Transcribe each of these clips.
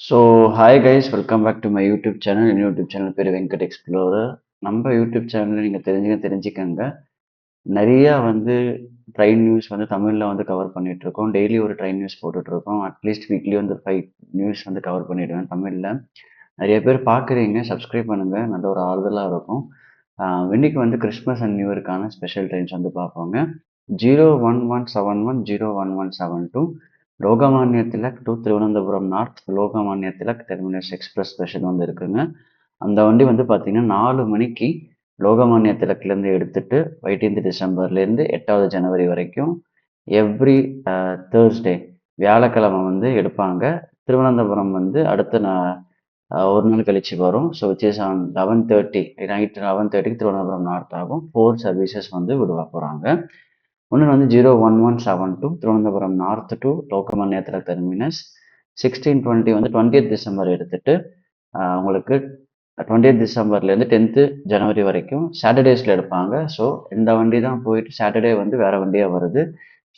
So hi guys, welcome back to my YouTube channel. என் YouTube channel பேர் Venkat explorer. நம்ம YouTube சேனலில் நீங்கள் தெரிஞ்சுக்கங்க. நிறையா ட்ரெயின் நியூஸ் தமிழில் கவர் பண்ணிகிட்ருக்கோம். டெய்லி ஒரு ட்ரெயின் நியூஸ் போட்டுட்ருக்கோம். அட்லீஸ்ட் வீக்லி 5 நியூஸ் கவர் பண்ணிவிடுவேன் தமிழில். நிறைய பேர் பார்க்குறீங்க, சப்ஸ்கிரைப் பண்ணுங்கள், நல்ல ஒரு ஆறுதலாக இருக்கும். இன்னைக்கு கிறிஸ்மஸ் அண்ட் நியூ இயருக்கான ஸ்பெஷல் ட்ரெயின்ஸ் பார்ப்போங்க. 01171 01172 Lokmanya Tilak to Thiruvananthapuram north Lokmanya Tilak terminus express special இருக்குங்க. அந்த வண்டி பார்த்தீங்கன்னா 4 மணிக்கு லோகமானிய திலக்லேருந்து எடுத்துட்டு 18 டிசம்பர்லேருந்து 8வது ஜனவரி வரைக்கும் எவ்ரி தேர்ஸ்டே வியாழக்கிழமை எடுப்பாங்க. திருவனந்தபுரம் அடுத்த ஒரு நாள் கழிச்சு வரும். So which is on 11:30 night 11:30க்கு திருவனந்தபுரம் நார்த் ஆகும். 4 சர்வீசஸ் விடுவா போகிறாங்க. ஒன்று 01172 Thiruvananthapuram north to Lokmanya Tilak terminus 1620 20th December எடுத்துட்டு உங்களுக்கு 20th டிசம்பர்லேருந்து 10th ஜனவரி வரைக்கும் சாட்டர்டேஸில் எடுப்பாங்க. ஸோ இந்த வண்டி தான் போயிட்டு சாட்டர்டே வேறு வண்டியாக வருது.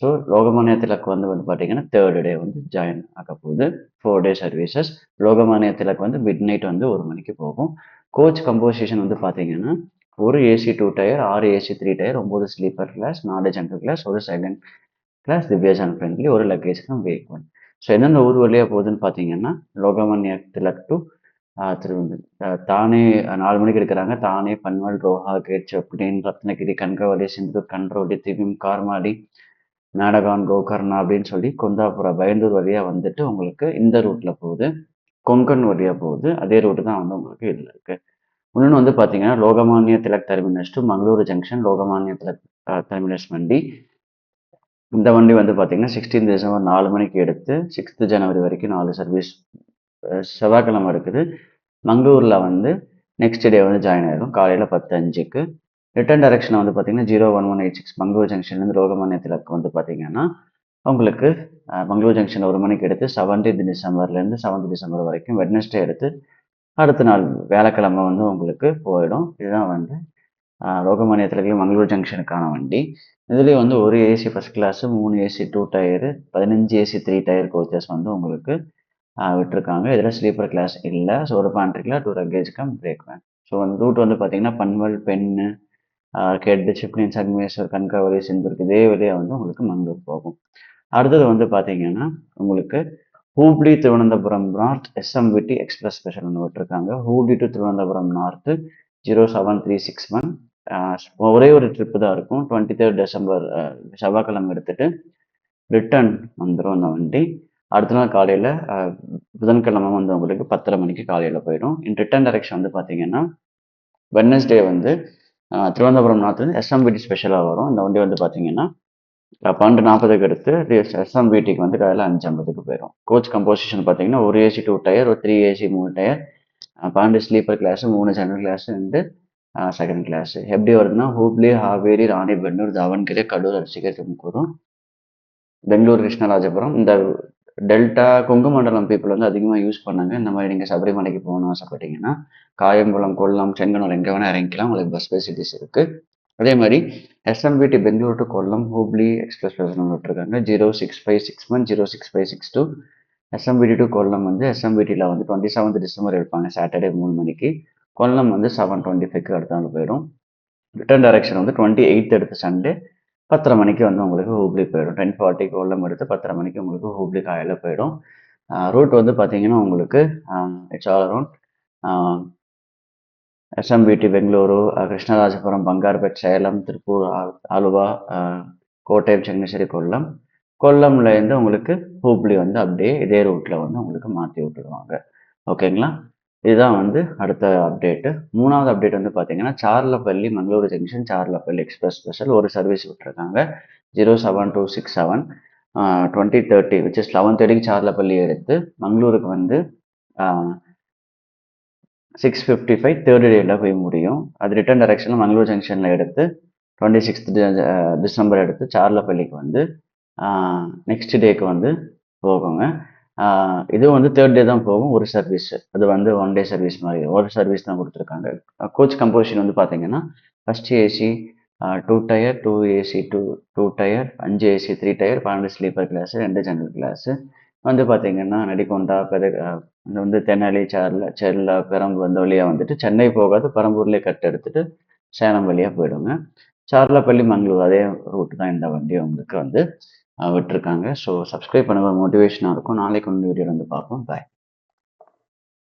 ஸோ லோகமானிய திலக் பார்த்தீங்கன்னா தேர்ட் டே ஜாயின் ஆக போகுது. 4 day services. Lokmanya Tilak midnight 1 மணிக்கு போகும். கோச் கம்போசிஷன் பார்த்தீங்கன்னா ஒரு AC 2 tier, 6 AC 3 tier, 9 sleeper class, 4 general class, ஒரு செகண்ட் கிளாஸ், திவ்யாஜன் ஃப்ரெண்ட்லி, ஒரு லக்கேஜ் கம் வெஹிக்கிள். ஸோ எந்தெந்த ஊர் வழியாக போகுதுன்னு பார்த்தீங்கன்னா லோகமானிய திலக் டு தானே 4 மணிக்கு எடுக்கிறாங்க. தானே, பன்வல், ரோஹா, கேட், சொப்டின், ரத்னகிரி, கன்கவலி, சிந்தூர், கண்ட்ரோலி, திவிம், கார்மாடி, நாடகான், கோகர்ணா அப்படின்னு சொல்லி குந்தாபுரா, பயந்தூர் வழியாக உங்களுக்கு இந்த ரூட்டில் போகுது. கொங்கன் வழியாக போகுது. அதே ரூட்டு தான் உங்களுக்கு இதில் இருக்குது. இன்னொன்று பார்த்தீங்கன்னா Lokmanya Tilak terminus to Mangaluru junction Lokmanya Tilak terminus வண்டி. இந்த வண்டி பார்த்தீங்கன்னா 16 டிசம்பர் 4 மணிக்கு எடுத்து 6th ஜனவரி வரைக்கும் 4 சர்வீஸ் செவ்வாய்க்கிழமை இருக்குது. மங்களூரில் நெக்ஸ்ட் டே ஜாயின் ஆகிடும் காலையில் 10:05க்கு. ரிட்டர்ன் டைரக்ஷன் பார்த்தீங்கன்னா 01186 மங்களூர் ஜங்ஷன்லேருந்து லோகமானிய திலக் பார்த்தீங்கன்னா உங்களுக்கு மங்களூர் ஜங்ஷன் 1 மணிக்கு எடுத்து 17th டிசம்பர்லேருந்து 7th டிசம்பர் வரைக்கும் வெட்னஸ்டே எடுத்து அடுத்த நாள் வியாழக்கிழமை உங்களுக்கு போயிடும். இதுதான் லோகமானிய திலக்லேயும் மங்களூர் ஜங்ஷனுக்கான வண்டி. இதுலேயும் ஒரு AC first class, 3 AC 2 tier, 15 AC 3 tier coaches உங்களுக்கு விட்டுருக்காங்க. இதில் ஸ்லீப்பர் கிளாஸ் இல்லை. ஸோ ஒரு பேண்ட்ரிக்கில் 2 luggage cum brake van. So அந்த ரூட் பார்த்தீங்கன்னா பன்வல், பெண்ணு, கெட், சிப்ளின், சங்மேஸ்வர், கன்காவலி, சிந்தூர் இதே வழியாக உங்களுக்கு மங்களூர் போகும். அடுத்தது பார்த்தீங்கன்னா உங்களுக்கு Hubli Thiruvananthapuram north SMVT express special விட்டுருக்காங்க. Hubli to Thiruvananthapuram north 07361. ஒரே ஒரு ட்ரிப்பு தான் இருக்கும். 23rd டிசம்பர் செவ்வாய்க்கிழமை எடுத்துட்டு ரிட்டர்ன் வந்துடும் அந்த வண்டி. அடுத்த நாள் காலையில் புதன்கிழமை உங்களுக்கு 10:30 மணிக்கு காலையில் போயிடும். ரிட்டர்ன் டைரக்ஷன் பார்த்தீங்கன்னா வெட்னஸ்டே திருவனந்தபுரம் நார்த்து எஸ்எம்விடி ஸ்பெஷலாக வரும். இந்த வண்டி பார்த்தீங்கன்னா 12:40க்கு எடுத்து எஸ்எம்பிடிக்கு காலையில் 5:50க்கு போயிடும். கோச் கம்போசிஷன் பார்த்தீங்கன்னா ஒரு ஏசி 2 டயர், ஒரு 3 AC 3 tier, 12 sleeper class, 3 general class, 2 second class. எப்படி வருதுன்னா ஹூப்ளி, ஹாவேரி, ராணிபென்னூர், தாவண்கெரே, கடூர், அரிசிகர், தும்கூரு, பெங்களூர், கிருஷ்ணராஜபுரம். இந்த டெல்டா கொங்கு மண்டலம் பீப்புள் அதிகமாக யூஸ் பண்ணாங்க. இந்த மாதிரி நீங்கள் சபரிமலைக்கு போகணும்னு ஆசைப்பட்டீங்கன்னா காயங்குளம், கொல்லம், செங்கனூர் எங்கே வேணால் இறங்கிக்கலாம். உங்களுக்கு பஸ் ஃபெசிலிட்டிஸ் இருக்குது. அதே மாதிரி SMVT Bangalore to Kollam Hubli express விட்டுருக்காங்க. 06561 06562. எஸ்எம்பிடி டு கொல்லம் எஸ்எம்பிடியில் 27th டிசம்பர் எடுப்பாங்க சாட்டர்டே 3 மணிக்கு. கொல்லம் 7:25க்கு அடுத்த நாள் போயிடும். ரிட்டர்ன் டைரக்ஷன் 28th எடுத்து சண்டே 10:30 மணிக்கு உங்களுக்கு ஹூப்ளி போயிடும். 10:40 கொல்லம் எடுத்து 10:30 மணிக்கு உங்களுக்கு ஹூப்ளி காலையில் போயிடும். ரூட் பார்த்தீங்கன்னா உங்களுக்கு it's all around SMVT Bengaluru, Krishnarajapuram, Bangarpet, Salem, Tiruppur, Aluva, Kottayam, செங்கனேஸ்வரி, கொல்லம். கொல்லம்லேருந்து உங்களுக்கு ஹூப்ளி அப்படியே இதே ரூட்டில் உங்களுக்கு மாற்றி விட்டுருவாங்க. ஓகேங்களா? இதுதான் அடுத்த அப்டேட்டு. 3வது அப்டேட் பார்த்தீங்கன்னா Charlapalli Mangaluru junction Charlapalli express special ஒரு சர்வீஸ் விட்டுருக்காங்க. 07267 2030 விச் இஸ் 11:30க்கு சார்லப்பள்ளி எடுத்து மங்களூருக்கு 6:55 தேர்ட் டேயில் போய் முடியும். அது ரிட்டர்ன் டைரக்ஷனில் மங்களூர் ஜங்ஷனில் எடுத்து 26th டிசம்பர் எடுத்து சார்லப்பள்ளிக்கு நெக்ஸ்ட் டேக்கு போகுங்க. இது தேர்ட் டே தான் போகும். ஒரு சர்வீஸ் அது 1 டே சர்வீஸ் மாதிரி ஒரு சர்வீஸ் தான் கொடுத்துருக்காங்க. கோச் கம்போசிஷன் பார்த்தீங்கன்னா first AC 2 tier, 2 AC 2 tier, 5 AC 3 tier, 12 sleeper class, 2 general class, வந்து பார்த்தீங்கன்னா, நடிகொண்டா, இது வந்து தெனாலி, செர்லா, பெரம்பூர் அந்த வழியா வந்துட்டு சென்னை போகாது. பெரம்பூர்லயே கட் எடுத்துட்டு சேலம் வழியா போயிடுங்க. சார்லப்பள்ளி, மங்களூர் அதே ரூட் தான் இந்த வண்டி உங்களுக்கு வந்து விட்டுருக்காங்க. ஸோ சப்ஸ்கிரைப் பண்ணுங்க. மோட்டிவேஷனா இருக்கும். நாளைக்கு இன்னொரு வீடியோல வந்து பார்ப்போம். பாய்.